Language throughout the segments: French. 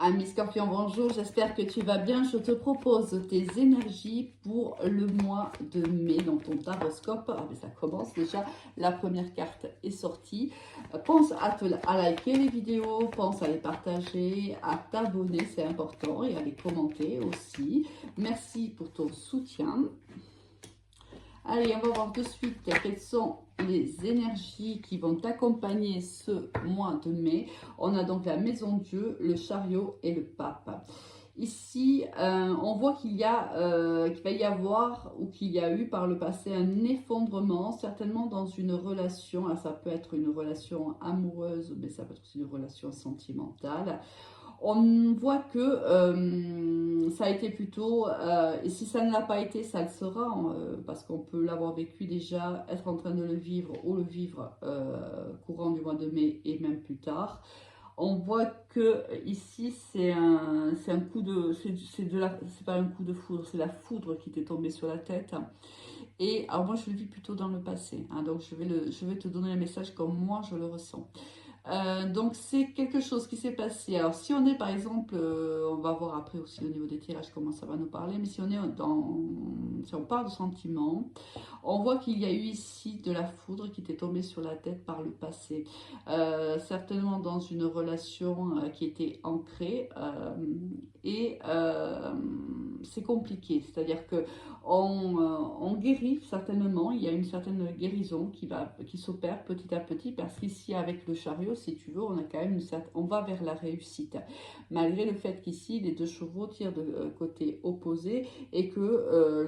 Ami Scorpion, bonjour, j'espère que tu vas bien. Je te propose tes énergies pour le mois de mai dans ton taroscope. Ah, mais ça commence déjà, la première carte est sortie. Pense à liker les vidéos, pense à les partager, à t'abonner, c'est important, et à les commenter aussi. Merci pour ton soutien. Allez, on va voir de suite quelles sont les énergies qui vont t'accompagner ce mois de mai. On a donc la Maison Dieu, le chariot et le pape. Ici, on voit qu'il va y avoir ou qu'il y a eu par le passé un effondrement, certainement dans une relation. Alors, ça peut être une relation amoureuse, mais ça peut être aussi une relation sentimentale. On voit que ça a été plutôt, et si ça ne l'a pas été, ça le sera, parce qu'on peut l'avoir vécu déjà, être en train de le vivre ou le vivre courant du mois de mai et même plus tard. On voit que ici c'est un coup de, c'est pas un coup de foudre, c'est la foudre qui t'est tombée sur la tête. Et alors moi je le vis plutôt dans le passé, hein, donc je vais te donner un message comme moi je le ressens. Donc c'est quelque chose qui s'est passé. Alors si on est par exemple, on va voir après aussi au niveau des tirages comment ça va nous parler, mais si on est si on parle de sentiments, on voit qu'il y a eu ici de la foudre qui t'est tombée sur la tête par le passé. Certainement dans une relation qui était ancrée et c'est compliqué. C'est-à-dire que on guérit certainement, il y a une certaine guérison qui s'opère petit à petit parce qu'ici avec le chariot, si tu veux, on a quand même on va vers la réussite. Malgré le fait qu'ici les deux chevaux tirent de côté opposé et que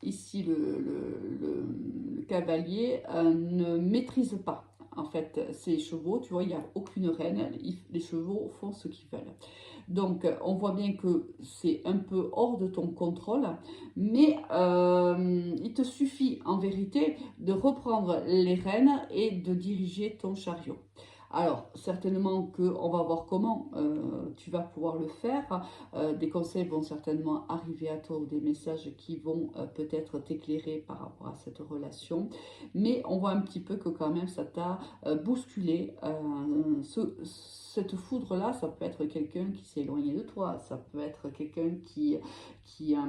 ici le cavalier ne maîtrise pas. En fait, ces chevaux, tu vois, il n'y a aucune reine, les chevaux font ce qu'ils veulent. Donc, on voit bien que c'est un peu hors de ton contrôle, mais il te suffit en vérité de reprendre les rênes et de diriger ton chariot. Alors, certainement qu'on va voir comment tu vas pouvoir le faire. Des conseils vont certainement arriver à toi ou des messages qui vont peut-être t'éclairer par rapport à cette relation. Mais on voit un petit peu que quand même ça t'a bousculé. Cette foudre-là, ça peut être quelqu'un qui s'est éloigné de toi. Ça peut être quelqu'un qui a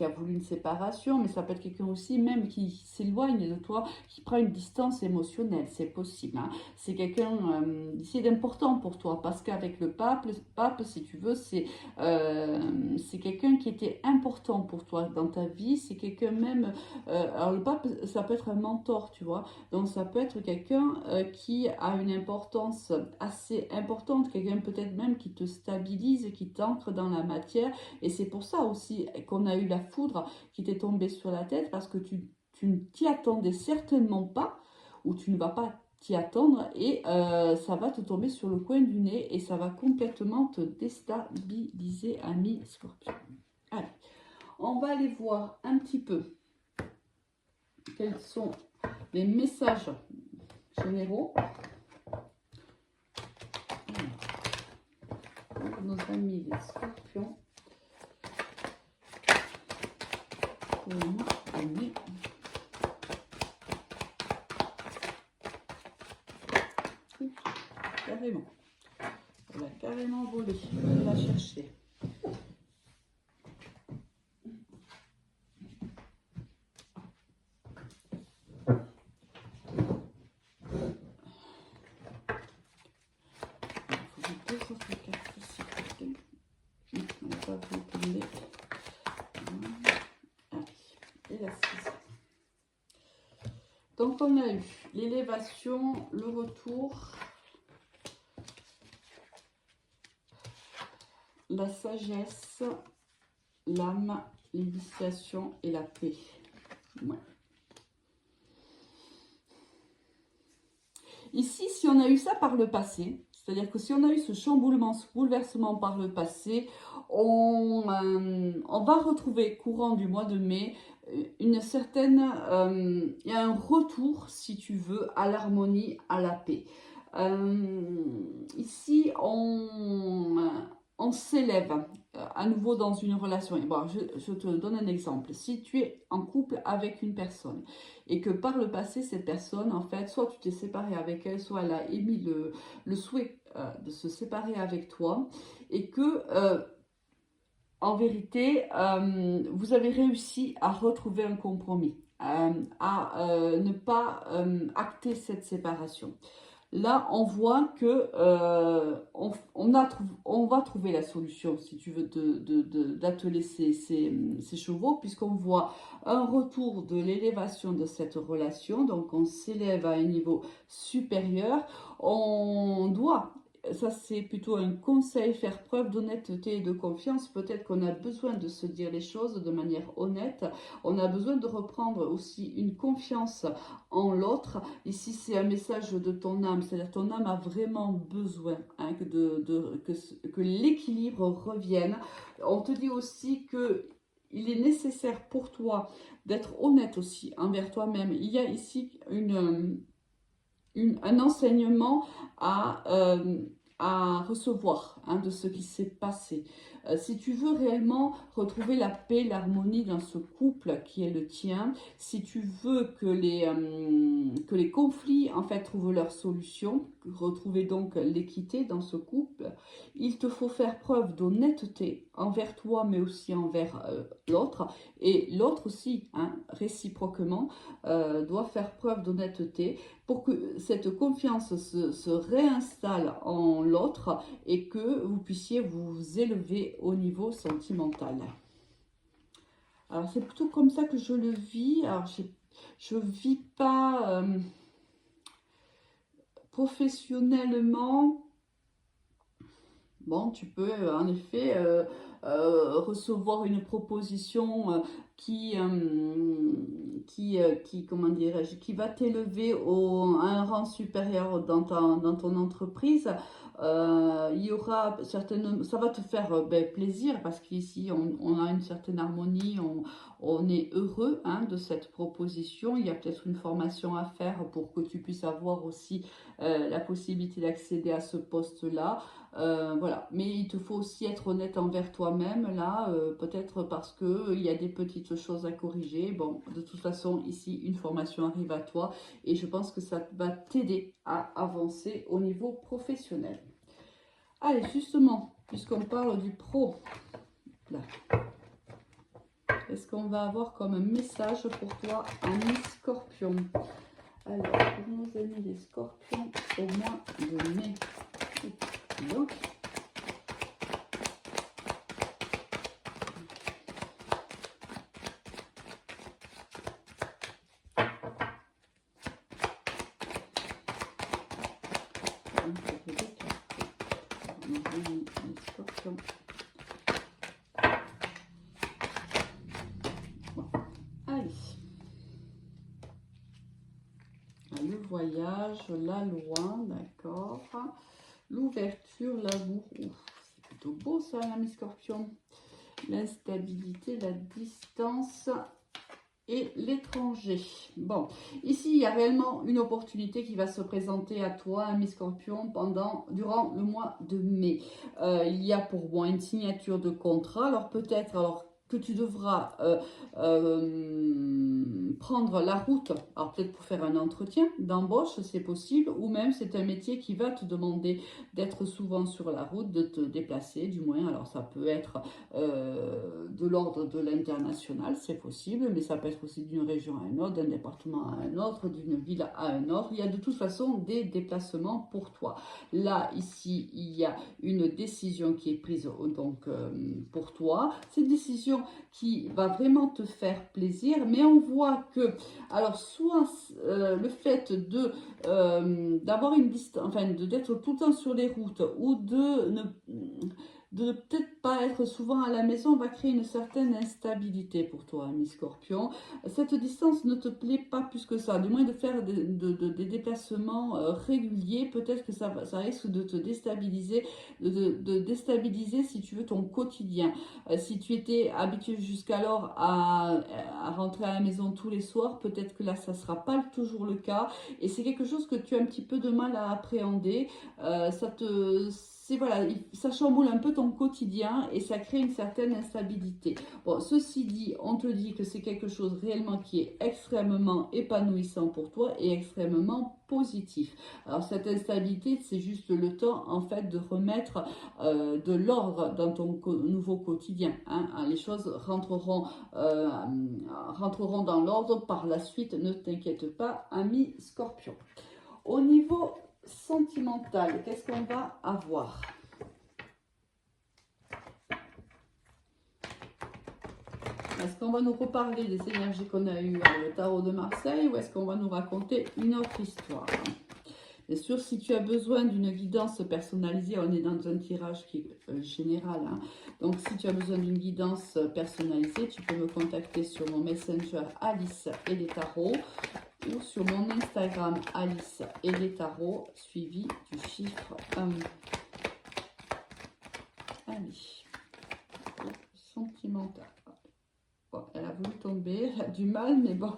voulu une séparation. Mais ça peut être quelqu'un aussi même qui s'éloigne de toi, qui prend une distance émotionnelle. C'est possible. Hein. C'est quelqu'un d'important pour toi parce qu'avec le pape, si tu veux, c'est quelqu'un qui était important pour toi dans ta vie. C'est quelqu'un même, alors le pape, ça peut être un mentor, tu vois. Donc ça peut être quelqu'un qui a une importance assez importante, quelqu'un peut-être même qui te stabilise, qui t'ancre dans la matière. Et c'est pour ça aussi qu'on a eu la foudre qui t'est tombée sur la tête parce que tu ne t'y attendais certainement pas ou tu ne vas pas t'y attendre et ça va te tomber sur le coin du nez et ça va complètement te déstabiliser, ami Scorpion. Allez, on va aller voir un petit peu quels sont les messages généraux pour nos amis les Scorpions pour le mois de mai. Carrément. Elle a carrément volé. Je vais la chercher. Il faut que je pose cette carte ici. Non, elle n'a pas voulu tomber. Allez. Et la 6. Donc on a eu l'élévation, le retour, la sagesse, l'âme, l'initiation et la paix. Ouais. Ici, si on a eu ça par le passé, c'est-à-dire que si on a eu ce chamboulement, ce bouleversement par le passé, on va retrouver courant du mois de mai une certaine, il y a un retour, si tu veux, à l'harmonie, à la paix. Ici, on on s'élève à nouveau dans une relation. Et bon, je te donne un exemple. Si tu es en couple avec une personne et que par le passé, cette personne, en fait, soit tu t'es séparé avec elle, soit elle a émis le souhait de se séparer avec toi et que, en vérité, vous avez réussi à retrouver un compromis, à ne pas acter cette séparation. Là, on voit que on va trouver la solution, si tu veux, d'atteler ces chevaux, puisqu'on voit un retour de l'élévation de cette relation. Donc, on s'élève à un niveau supérieur. On doit, ça c'est plutôt un conseil, faire preuve d'honnêteté et de confiance. Peut-être qu'on a besoin de se dire les choses de manière honnête. On a besoin de reprendre aussi une confiance en l'autre. Ici, c'est un message de ton âme, c'est-à-dire ton âme a vraiment besoin que l'équilibre revienne. On te dit aussi que il est nécessaire pour toi d'être honnête aussi envers toi-même. Il y a ici un enseignement à recevoir de ce qui s'est passé. Si tu veux réellement retrouver la paix, l'harmonie dans ce couple qui est le tien, si tu veux que les conflits en fait trouvent leur solution, retrouver donc l'équité dans ce couple, il te faut faire preuve d'honnêteté envers toi mais aussi envers l'autre, et l'autre aussi, réciproquement, doit faire preuve d'honnêteté pour que cette confiance se réinstalle en l'autre et que vous puissiez vous élever au niveau sentimental. Alors c'est plutôt comme ça que je le vis. Alors je vis pas professionnellement. Bon, tu peux en effet recevoir une proposition comment dirais-je, qui va t'élever à un rang supérieur dans ton entreprise. Il y aura certaines, ça va te faire plaisir parce qu'ici on a une certaine harmonie, on est heureux de cette proposition. Il y a peut-être une formation à faire pour que tu puisses avoir aussi la possibilité d'accéder à ce poste-là. Voilà, mais il te faut aussi être honnête envers toi-même là, peut-être parce que il y a des petites choses à corriger. Bon, de toute façon, ici, une formation arrive à toi et je pense que ça va t'aider à avancer au niveau professionnel. Allez, justement, puisqu'on parle du pro, là, qu'est-ce qu'on va avoir comme message pour toi, ami Scorpion? Alors, pour nos amis les Scorpions, au mois de mai. Donc, le voyage, la loi, d'accord. L'ouverture, l'amour. C'est plutôt beau ça, l'ami Scorpion. L'instabilité, la distance et l'étranger. Bon, ici, il y a réellement une opportunité qui va se présenter à toi, ami Scorpion, durant le mois de mai. Il y a pour moi une signature de contrat. Alors peut-être, que tu devras prendre la route, alors peut-être pour faire un entretien d'embauche, c'est possible, ou même c'est un métier qui va te demander d'être souvent sur la route, de te déplacer du moins. Alors ça peut être de l'ordre de l'international, c'est possible, mais ça peut être aussi d'une région à une autre, d'un département à un autre, d'une ville à un autre. Il y a de toute façon des déplacements pour toi. Là, ici, il y a une décision qui est prise donc pour toi. Cette décision qui va vraiment te faire plaisir, mais on voit que, alors soit le fait d'avoir une distance, enfin d'être tout le temps sur les routes ou de ne peut-être pas être souvent à la maison va créer une certaine instabilité pour toi, ami Scorpion. Cette distance ne te plaît pas plus que ça, du moins de faire des déplacements réguliers, peut-être que ça risque de te déstabiliser, de déstabiliser si tu veux ton quotidien. Si tu étais habitué jusqu'alors à rentrer à la maison tous les soirs, peut-être que là ça ne sera pas toujours le cas et c'est quelque chose que tu as un petit peu de mal à appréhender. c'est voilà, ça chamboule un peu ton quotidien et ça crée une certaine instabilité. Bon, ceci dit, on te dit que c'est quelque chose réellement qui est extrêmement épanouissant pour toi et extrêmement positif. Alors cette instabilité, c'est juste le temps en fait de remettre de l'ordre dans ton nouveau quotidien. Hein. Les choses rentreront dans l'ordre par la suite, ne t'inquiète pas, ami Scorpion. Au niveau sentimental, qu'est-ce qu'on va avoir? Est-ce qu'on va nous reparler des énergies qu'on a eues avec le tarot de Marseille ou est-ce qu'on va nous raconter une autre histoire? Bien sûr, si tu as besoin d'une guidance personnalisée, on est dans un tirage qui est général. Hein. Donc, si tu as besoin d'une guidance personnalisée, tu peux me contacter sur mon Messenger Alice et les tarots ou sur mon Instagram Alice et les tarots, suivi du chiffre 1. Allez, sentimental. Bon, elle a voulu tomber, elle a du mal, mais bon,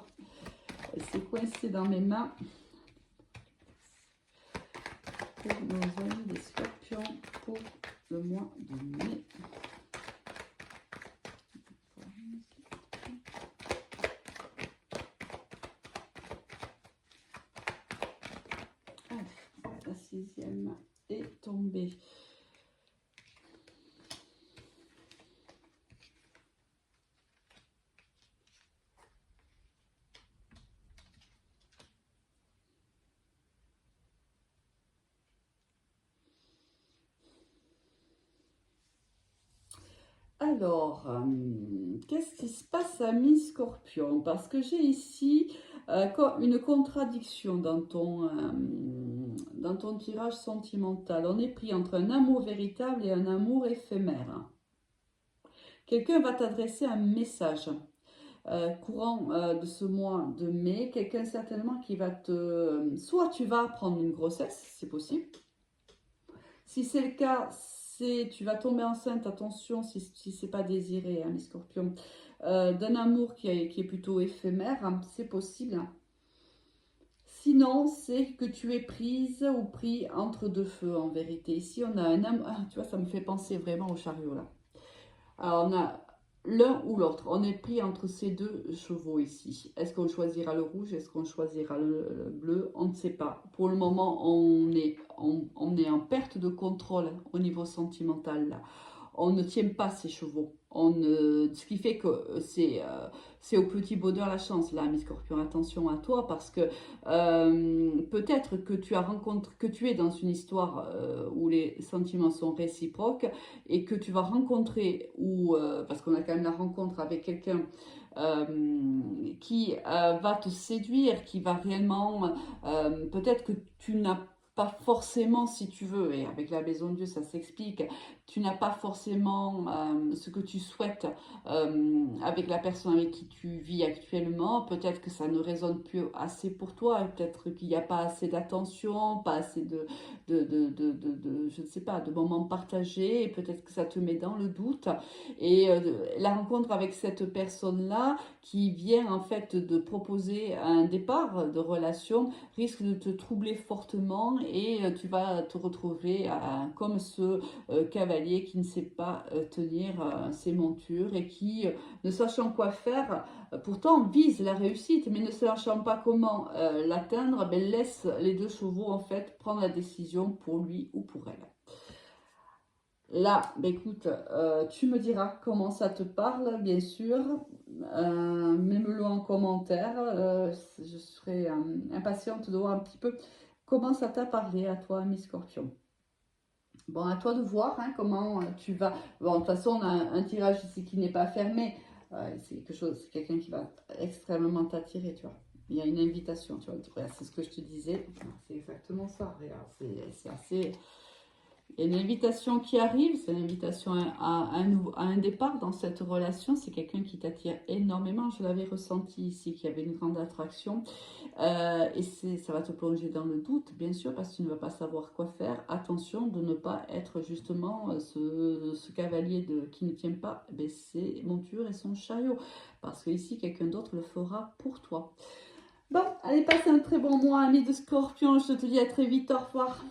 elle s'est coincée dans mes mains. Pour nos amis des scorpions pour le mois de mai. Allez, la 6e est tombée. Alors, qu'est-ce qui se passe à mi-scorpion? Parce que j'ai ici une contradiction dans ton tirage sentimental. On est pris entre un amour véritable et un amour éphémère. Quelqu'un va t'adresser un message courant de ce mois de mai. Quelqu'un certainement qui va te... Soit tu vas prendre une grossesse, c'est possible. Si c'est le cas, tu vas tomber enceinte, attention si ce n'est pas désiré, hein, les scorpions, d'un amour qui est plutôt éphémère, hein, c'est possible. Sinon, c'est que tu es prise ou pris entre deux feux en vérité. Ici, on a un amour, tu vois, ça me fait penser vraiment au chariot là. Alors, on a l'un ou l'autre. On est pris entre ces deux chevaux ici. Est-ce qu'on choisira le rouge? Est-ce qu'on choisira le bleu? On ne sait pas. Pour le moment, on est en perte de contrôle au niveau sentimental. Là. On ne tient pas ces chevaux. Ce qui fait que c'est au petit bonheur la chance, là, mes scorpions. Attention à toi, parce que peut-être que tu es dans une histoire où les sentiments sont réciproques et que tu vas rencontrer, parce qu'on a quand même la rencontre avec quelqu'un qui va te séduire, qui va réellement, peut-être que tu n'as pas forcément, si tu veux, et avec la maison de Dieu, ça s'explique, tu n'as pas forcément ce que tu souhaites avec la personne avec qui tu vis actuellement. Peut-être que ça ne résonne plus assez pour toi, peut-être qu'il n'y a pas assez d'attention, pas assez je ne sais pas, de moments partagés, et peut-être que ça te met dans le doute. Et la rencontre avec cette personne-là, qui vient en fait de proposer un départ de relation, risque de te troubler fortement et tu vas te retrouver comme ce cavalier qui ne sait pas tenir ses montures et qui, ne sachant quoi faire, pourtant vise la réussite, mais ne sachant pas comment l'atteindre, ben, laisse les deux chevaux en fait prendre la décision pour lui ou pour elle. Là, ben écoute, tu me diras comment ça te parle, bien sûr. Mets-le en commentaire. Je serai impatiente de voir un petit peu comment ça t'a parlé à toi, mi Scorpion. Bon, à toi de voir hein, comment tu vas. Bon, de toute façon, on a un tirage ici qui n'est pas fermé. C'est quelque chose, c'est quelqu'un qui va extrêmement t'attirer, tu vois. Il y a une invitation, tu vois. C'est ce que je te disais. C'est exactement ça. Regarde, c'est assez. Il y a une invitation qui arrive, c'est une invitation à un départ dans cette relation. C'est quelqu'un qui t'attire énormément. Je l'avais ressenti ici, qu'il y avait une grande attraction. Et ça va te plonger dans le doute, bien sûr, parce que tu ne vas pas savoir quoi faire. Attention de ne pas être justement ce cavalier qui ne tient pas ses montures et son chariot. Parce que ici, quelqu'un d'autre le fera pour toi. Bon, allez, passe un très bon mois, ami de Scorpion. Je te dis à très vite. Au revoir.